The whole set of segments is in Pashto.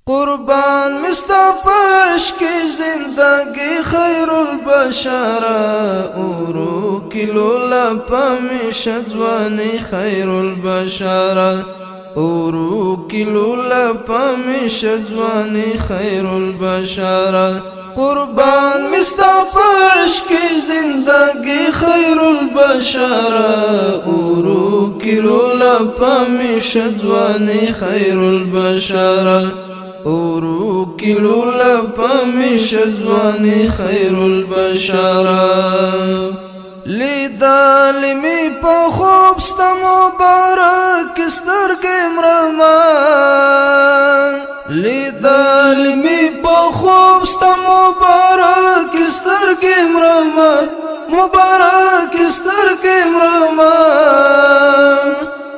قربان مستفاش کی زندگی خیر البشر اورو کلولا پامیش ځواني خیر البشر اورو کلولا پامیش ځواني خیر البشر قربان مستفاش کی زندگی خیر البشر اورو کلولا پامیش ځواني خیر البشر اورو کلولا پامیش ځواني خیر البشر لیدل می په خوب ست مبارک سترګې مرما لیدل می په خوب ست مبارک سترګې مرما مبارک سترګې مرما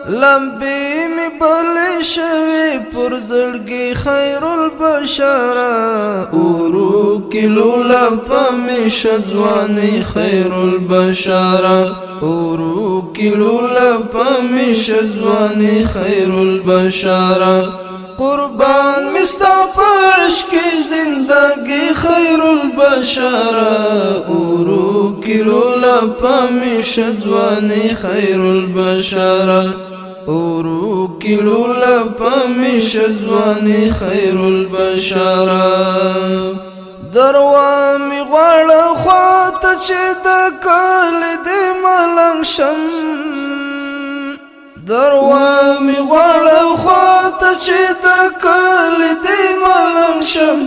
لمبي می بل شوي پر زړګي خیر البشر اورو کلولا پامیش ځواني خیر البشر اورو کلولا پامیش ځواني خیر البشر قربان مستفاش کی زندگی خیر البشر اورو کلولا پامیش ځواني خیر البشر اورو کلولا پامیش ځواني خیر البشر دروامی غواړه خواته چې د کال دې ملنګ شم دروامی غواړه خواته چې د کال دې ملنګ شم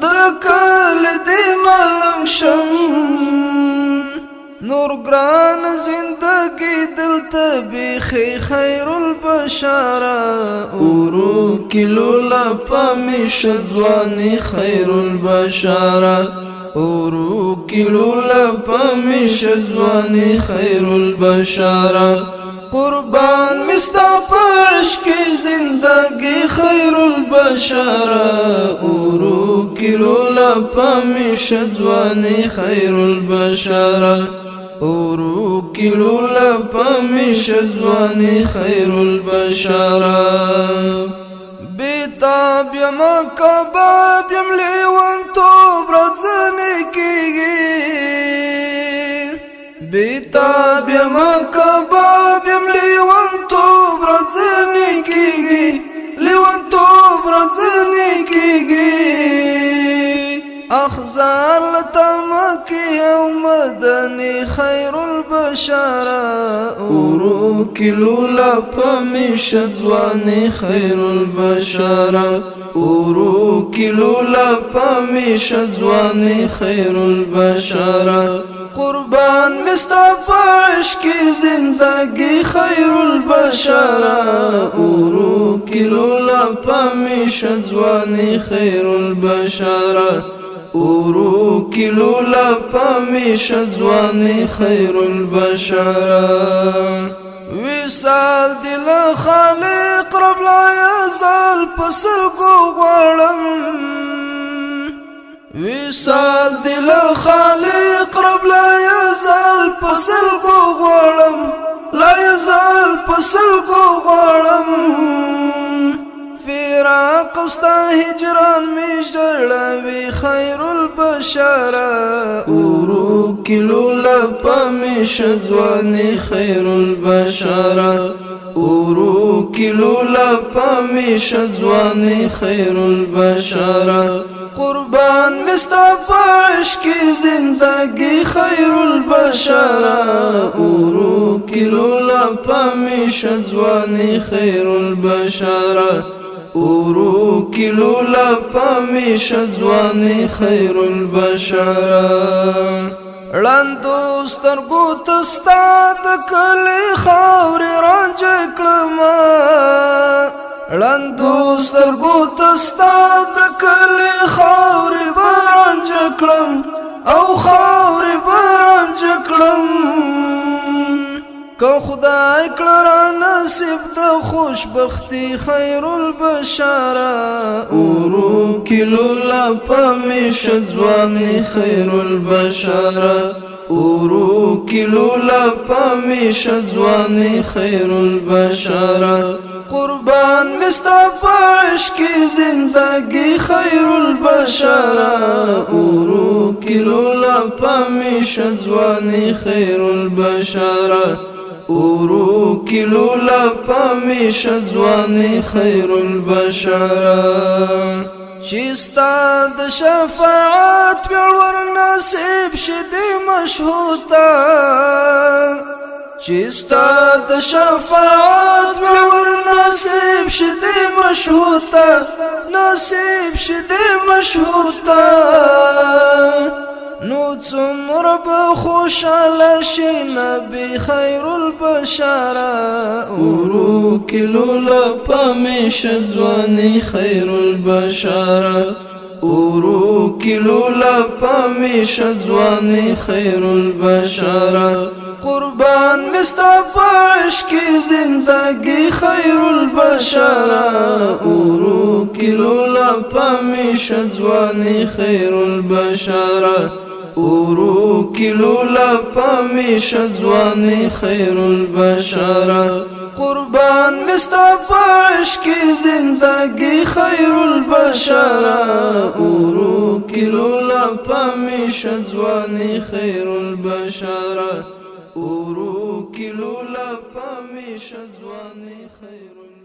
د کال دې ملنګ شم نور گران زندگی دلتا بیخی خیر البشر اورو کلولا پامیش ځواني خیر البشر اورو کلولا پامیش ځواني خیر البشر قربان مستفاش کی زندگی خیر البشر اورو کلولا پامیش ځواني خیر البشر اورو کلولا پامیش ځواني خیر البشر بیتاب یم کباب یم لیوان توب رځنې کیږي بیتاب یم کباب یم لیوان توب رځنې کیږي لیوان توب رځنې کیږي اخزار لتمکی او مدنی خیر البشر اورو کلولا پامیش ځواني خیر البشر اورو کلولا پامیش ځواني خیر البشر قربان مستفاش کی زندگی خیر البشر اورو کلولا پامیش ځواني خیر البشر اورو کلولا پامیش ځواني خیر البشر وصال دل خالق رب لا یزال پسلګو غړم وصال دل خالق رب لا یزال پسلګو غړم لا یزال پسلګو غړم فراق استا هجران مجړوي خیر البشر اورو کلولا پامیش ځواني خیر البشر اورو کلولا پامیش ځواني خیر البشر قربان مستفاش کی زندگی خیر البشر اورو کلولا پامیش ځواني خیر البشر اورو کلولا پامیش ځواني خیر البشر لاندو سترګو تستا د کلی خاورې رانج کړم لاندو سترګو تستا د کلی خاورې رانج کړم او خاورې رانج کړم که خدای کړه را نصیب د خوشبختی خیر البشر اورو کلولا پامیش ځواني خیر البشر اورو کلولا پامیش ځواني خیر البشر قربان مصطفى عشقی زندگی خیر البشرا اورو کلولا پامیش ځواني خیر البشرا اورو کلولا پامیش ځواني خیر البشرا چستا د شفاعت پیور نصیب شدی مشهودا چستا د شفاعت پیور نصیب شدی مشهودا نصیب شدی مشهودا نو څومره به خوشاله شي نبی خیر البشرا اورو کلولا پامیش ځواني خیر البشرا اورو کلولا پامیش ځواني خیر البشرا قربان مصطفى عشقی زندگی خیر البشرا اورو کلولا پامیش ځواني خیر البشرا اورو کلولا پامیش ځواني خیر البشرا قربان مصطفى عشقی زندگی خیر البشرا اورو کلولا پامیش ځواني خیر البشرا اورو کلولا پامیش ځواني خیر